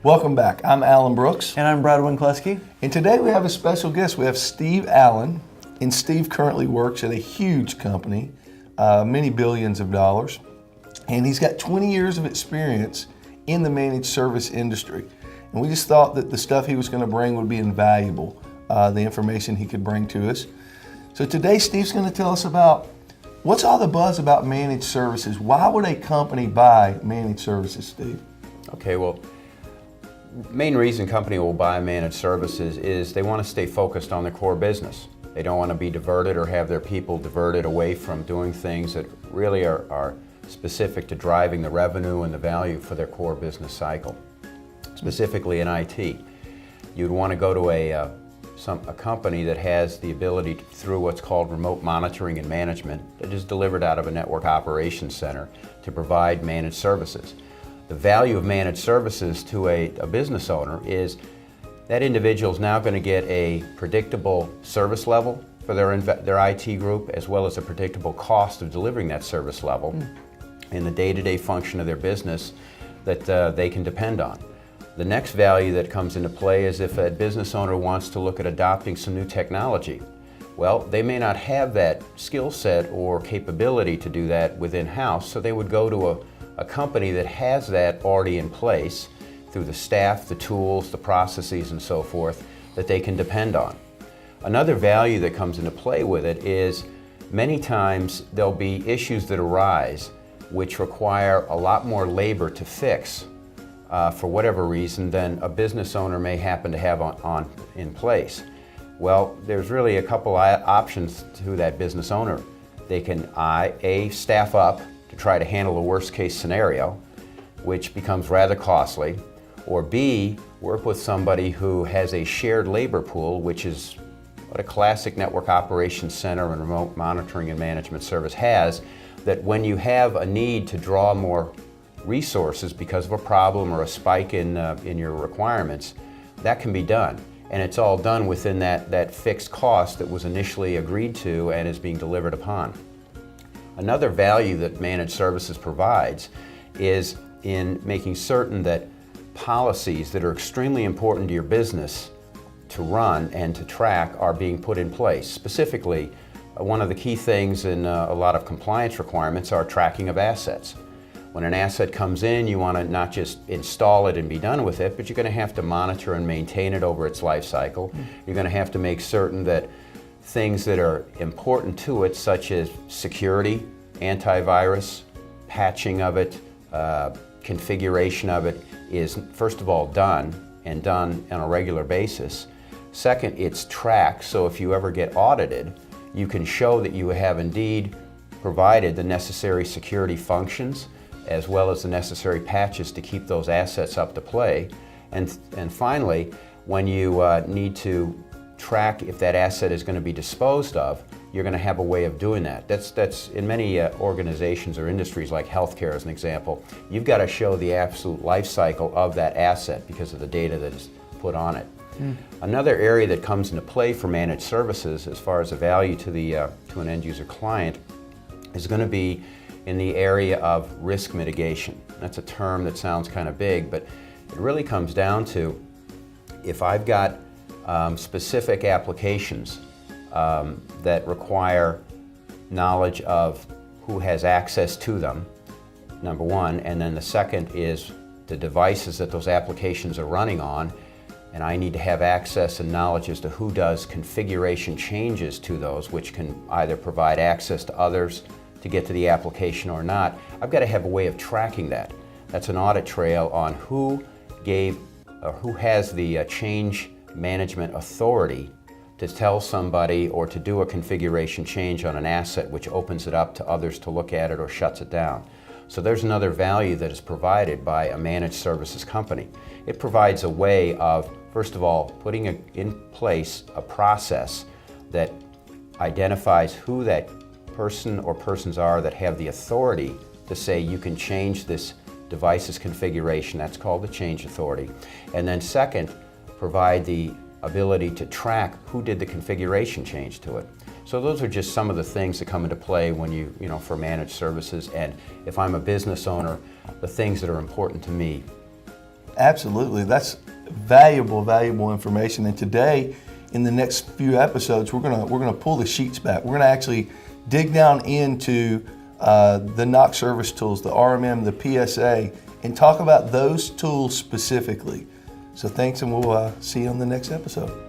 Welcome back. I'm Alan Brooks. And I'm Brad Winkleski. And today we have a special guest. We have Steve Allen. And Steve currently works at a huge company, many billions of dollars. And he's got 20 years of experience in the managed service industry. And we just thought that the stuff he was going to bring would be invaluable, the information he could bring to us. So today Steve's going to tell us about what's all the buzz about managed services. Why would a company buy managed services, Steve? Okay, well, main reason a company will buy managed services is they want to stay focused on their core business. They don't want to be diverted or have their people diverted away from doing things that really are specific to driving the revenue and the value for their core business cycle. Specifically in IT, you'd want to go to a company that has the ability through what's called remote monitoring and management that is delivered out of a network operations center to provide managed services. The value of managed services to a business owner is that individual is now going to get a predictable service level for their IT group, as well as a predictable cost of delivering that service level in the day-to-day function of their business that they can depend on. The next value that comes into play is if a business owner wants to look at adopting some new technology. Well, they may not have that skill set or capability to do that within-house, so they would go to a company that has that already in place through the staff, the tools, the processes, and so forth that they can depend on. Another value that comes into play with it is many times there'll be issues that arise which require a lot more labor to fix for whatever reason than a business owner may happen to have in place. Well, there's really a couple options to that business owner. They can A, staff up to try to handle the worst case scenario, which becomes rather costly, or B, work with somebody who has a shared labor pool, which is what a classic network operations center and remote monitoring and management service has, that when you have a need to draw more resources because of a problem or a spike in your requirements, that can be done. And it's all done within that fixed cost that was initially agreed to and is being delivered upon. Another value that managed services provides is in making certain that policies that are extremely important to your business to run and to track are being put in place. Specifically, one of the key things in a lot of compliance requirements are tracking of assets. When an asset comes in, you want to not just install it and be done with it, but you're going to have to monitor and maintain it over its life cycle. You're going to have to make certain that things that are important to it, such as security, antivirus, patching of it, configuration of it, is first of all done and done on a regular basis. Second, it's tracked, so if you ever get audited, you can show that you have indeed provided the necessary security functions as well as the necessary patches to keep those assets up to play. And finally, when you need to track if that asset is going to be disposed of, you're going to have a way of doing that. That's in many organizations or industries like healthcare as an example, you've got to show the absolute life cycle of that asset because of the data that is put on it. Another area that comes into play for managed services as far as the value to an end user client is going to be in the area of risk mitigation. That's a term that sounds kind of big, but it really comes down to if I've got specific applications that require knowledge of who has access to them, number one, and then the second is the devices that those applications are running on, and I need to have access and knowledge as to who does configuration changes to those, which can either provide access to others to get to the application or not. I've got to have a way of tracking that. That's an audit trail on who has the change management authority to tell somebody or to do a configuration change on an asset which opens it up to others to look at it or shuts it down. So there's another value that is provided by a managed services company. It provides a way of, first of all, putting in place a process that identifies who that person or persons are that have the authority to say you can change this device's configuration. That's called the change authority. And then second, provide the ability to track who did the configuration change to it. So those are just some of the things that come into play when for managed services. And if I'm a business owner, the things that are important to me. Absolutely. That's valuable information. And today, in the next few episodes, we're gonna pull the sheets back. We're gonna actually dig down into the NOC service tools, the RMM, the PSA, and talk about those tools specifically. So thanks, and we'll see you on the next episode.